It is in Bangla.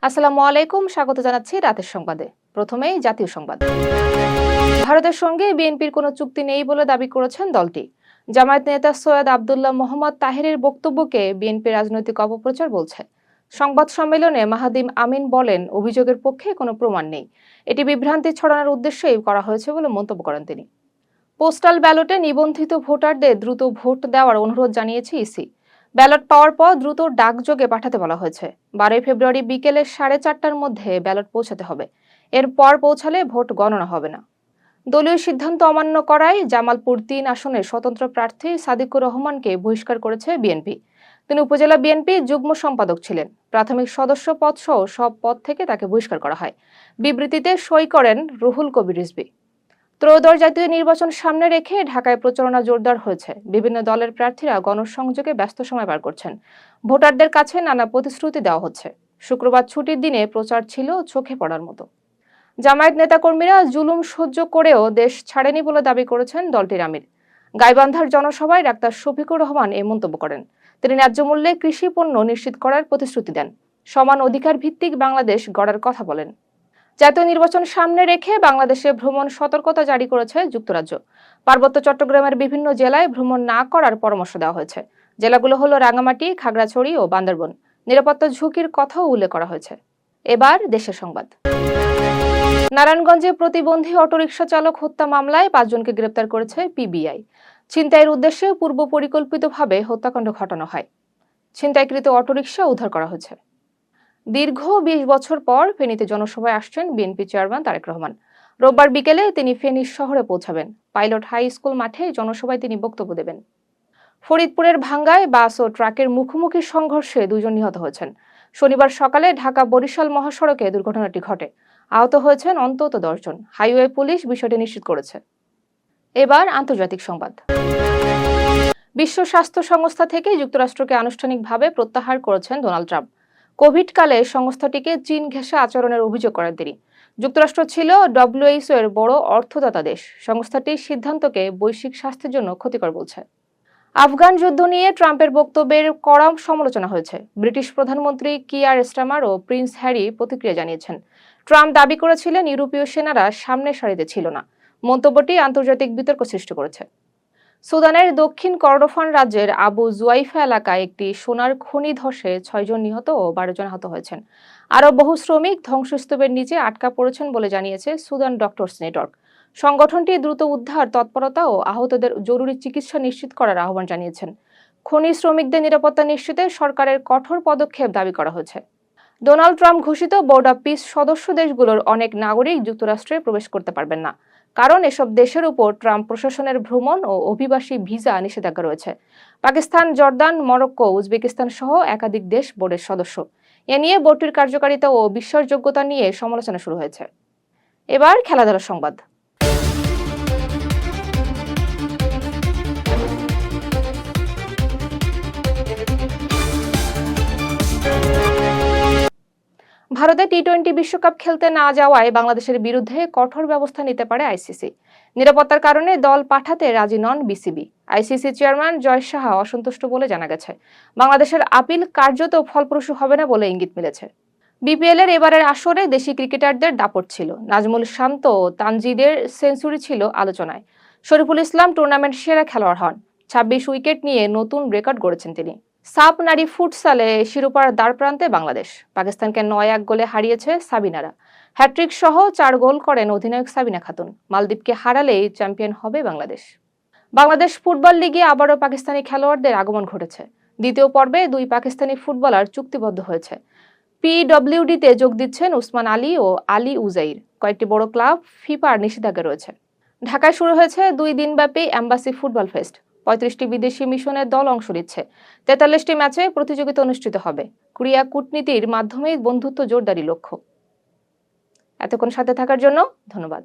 আসসালামু আলাইকুম, স্বাগত জানাচ্ছি রাতের সংবাদে। প্রথমেই জাতীয় সংবাদ। ভারতের সঙ্গে বিএনপির কোনো চুক্তি নেই বলে দাবি করেছেন দলটি। জামায়াত নেতা সৈয়দ আব্দুল্লাহ মোহাম্মদ তাহেরের বক্তব্যকে বিএনপি রাজনৈতিক অপপ্রচার বলছে। সংবাদ সম্মেলনে মাহাদিম আমিন বলেন, অভিযোগের পক্ষে কোনো প্রমাণ নেই, এটি বিভ্রান্তি ছড়ানোর উদ্দেশ্যেই করা হয়েছে বলে মন্তব্য করেন তিনি। পোস্টাল ব্যালটে নিবন্ধিত ভোটারদের দ্রুত ভোট দেওয়ার অনুরোধ জানিয়েছে ইসি। ব্যালট পাওয়ার পর দ্রুত ডাকযোগে পাঠাতে বলা হয়েছে। 12 ফেব্রুয়ারি বিকেলে 4:30টার মধ্যে ব্যালট পৌঁছাতে হবে। এরপর পৌঁছালে ভোট গণনা হবে না। দলীয় সিদ্ধান্ত অমান্য করায় জামালপুর 3 আসনের স্বতন্ত্র প্রার্থী সাদিকুর রহমানকে বহিষ্কার করেছে বিএনপি। তিনি উপজেলা বিএনপি যুগ্ম সম্পাদক ছিলেন। প্রাথমিক সদস্য পদ সহ সব পদ থেকে তাকে বহিষ্কার করা হয়। বিবৃতিতে সই করেন রুহুল কবির রিজভী। ত্রয়োদশ জাতীয় নির্বাচন সামনে রেখে ঢাকায় প্রচারণা জোরদার হয়েছে। বিভিন্ন দলের প্রার্থীরা গণসংযোগে ব্যস্ত সময় পার করছেন। ভোটারদের কাছে নানা প্রতিশ্রুতি দেওয়া হচ্ছে। শুক্রবার ছুটির দিনে প্রচার ছিল চোখে পড়ার মতো। জামায়াত নেতাকর্মীরা জুলুম সহ্য করেও দেশ ছাড়েনি বলে দাবি করেছেন দলটির আমির। গাইবান্ধার জনসভায় ডাক্তার শফিকুর রহমান এই মন্তব্য করেন। তিনি ন্যায্য মূল্যে কৃষি পণ্য নিশ্চিত করার প্রতিশ্রুতি দেন। সমান অধিকার ভিত্তিক বাংলাদেশ গড়ার কথা বলেন। জাতীয় নির্বাচন সামনে রেখে বাংলাদেশে ভ্রমণ সতর্কতা জারি করেছে যুক্তরাজ্য। পার্বত্য চট্টগ্রামের বিভিন্ন জেলায় ভ্রমণ না করার পরামর্শ দেওয়া হয়েছে। জেলাগুলো হলো রাঙ্গামাটি, খাগড়াছড়ি ও বান্দরবান। নিরাপত্তা ঝুঁকির কথাও উল্লেখ করা হয়েছে। এবার দেশের সংবাদ। নারায়ণগঞ্জে প্রতিবন্ধী অটোরিকশা চালক হত্যা মামলায় 5 জনকে গ্রেপ্তার করেছে পিবিআই। ছিনতাইয়ের উদ্দেশ্যে পূর্ব পরিকল্পিতভাবে হত্যাকাণ্ড ঘটানো হয়। ছিনতাইকৃত অটোরিকশা উদ্ধার করা হয়েছে। দীর্ঘ 20 বছর পর ফেনীতে জনসভায় আসছেন বিএনপি চেয়ারম্যান তারেক রহমান। রোববার বিকেলে তিনি ফেনী শহরে পৌঁছাবেন। পাইলট হাই স্কুল মাঠে জনসভায় তিনি বক্তব্য দেবেন। ফরিদপুরের ভাঙ্গায় বাস ও ট্রাকের মুখোমুখি সংঘর্ষে 2 জন নিহত হয়েছেন। শনিবার সকালে ঢাকা বরিশাল মহাসড়কে দুর্ঘটনাটি ঘটে। আহত হয়েছেন অন্তত 10 জন। হাইওয়ে পুলিশ বিষয়টি নিশ্চিত করেছে। এবার আন্তর্জাতিক সংবাদ। বিশ্ব স্বাস্থ্য সংস্থা থেকে যুক্তরাষ্ট্রকে আনুষ্ঠানিকভাবে প্রত্যাহার করেছেন ডোনাল্ড ট্রাম্প। কোভিড কালে সংস্থাটিকে চীন ঘেঁষা আচরণের অভিযোগ করেন তিনি। যুক্তরাষ্ট্র ছিল ডব্লিউএইচও এর বড় অর্থদাতা দেশ। সংস্থাটির সিদ্ধান্তকে বৈশ্বিক স্বাস্থ্যের জন্য ক্ষতিকর বলছে। আফগান যুদ্ধ নিয়ে ট্রাম্পের বক্তব্যের কড়া সমালোচনা হয়েছে। ব্রিটিশ প্রধানমন্ত্রী কিয়ার স্টারমার ও প্রিন্স হ্যারি প্রতিক্রিয়া জানিয়েছেন। ট্রাম্প দাবি করেছিলেন ইউরোপীয় সেনারা সামনের সারিতে ছিল না। মন্তব্যটি আন্তর্জাতিক বিতর্ক সৃষ্টি করেছে। সুদানের দক্ষিণ কর্ডোফান রাজ্যের আবু জুয়াইফা এলাকায় একটি সোনার খনি ধসে 6 জন নিহত ও 12 জন আহত হয়েছেন। আরও বহু শ্রমিক ধ্বংসস্তূপের নিচে আটকা পড়েছেন বলে জানিয়েছে সুদান ডক্টরস নেটওয়ার্ক। সংগঠনটি দ্রুত উদ্ধার তৎপরতা ও আহতদের জরুরি চিকিৎসা নিশ্চিত করার আহ্বান জানিয়েছেন। খনি শ্রমিকদের নিরাপত্তা নিশ্চিতে সরকারের কঠোর পদক্ষেপ দাবি করা হয়েছে। ডোনাল্ড ট্রাম্প ঘোষিত বোর্ড অব পিস সদস্য দেশগুলোর অনেক নাগরিক যুক্তরাষ্ট্রে প্রবেশ করতে পারবেন না, কারণ এসব দেশের উপর ট্রাম্প প্রশাসনের ভ্রমণ ও অভিবাসী ভিসা নিষেধাজ্ঞা রয়েছে। পাকিস্তান, জর্দান, মরক্কো, উজবেকিস্তান সহ একাধিক দেশ বোর্ডের সদস্য। এ নিয়ে বোর্ডটির কার্যকারিতা ও বিশ্বাসযোগ্যতা নিয়ে সমালোচনা শুরু হয়েছে। এবার খেলাধুলার সংবাদ। ভারতে টি-20 বিশ্বকাপ খেলতে না যাওয়ায় বাংলাদেশের বিরুদ্ধে কঠোর ব্যবস্থা নিতে পারে আইসিসি। নিরাপত্তার কারণে দল পাঠাতে রাজি নন বিসিবি। আইসিসি চেয়ারম্যান জয় সাহা অসন্তুষ্ট বলে জানা গেছে। বাংলাদেশের আপিল কার্যত ফলপ্রসূ হবে না বলে ইঙ্গিত মিলেছে। বিপিএল এর এবারের আসরে দেশি ক্রিকেটারদের দাপট ছিল। নাজমুল শান্ত ও তানজিদের সেঞ্চুরি ছিল আলোচনায়। শরীফুল ইসলাম টুর্নামেন্ট সেরা খেলোয়াড় হন। 26 উইকেট নিয়ে নতুন রেকর্ড গড়েছেন তিনি। সাপ নারী ফুটসালে শিরোপার দ্বারপ্রান্তে বাংলাদেশ। পাকিস্তানকে 9-1 গোলে হারিয়েছে সাবিনারা। হ্যাট্রিক সহ 4 গোল করেন অধিনায়ক সাবিনা খাতুন। মালদ্বীপকে হারালেই চ্যাম্পিয়ন হবে বাংলাদেশ। বাংলাদেশ ফুটবল লিগে আবারও পাকিস্তানি খেলোয়াড়দের আগমন ঘটেছে। দ্বিতীয় পর্বে 2 পাকিস্তানি ফুটবলার চুক্তিবদ্ধ হয়েছে। পিডব্লিউডিতে যোগ দিচ্ছেন উসমান আলী ও আলী উজাইর। কয়েকটি বড় ক্লাব ফিফার নিষেধাজ্ঞা রয়েছে। ঢাকায় শুরু হয়েছে 2 দিনব্যাপী এম্বাসি ফুটবল ফেস্ট। 35টি বিদেশি মিশনের দল অংশ নিচ্ছে। 43টি ম্যাচে প্রতিযোগিতা অনুষ্ঠিত হবে। ক্রীড়া কূটনীতির মাধ্যমেই বন্ধুত্ব জোরদারি লক্ষ্য। এতক্ষণ সাথে থাকার জন্য ধন্যবাদ।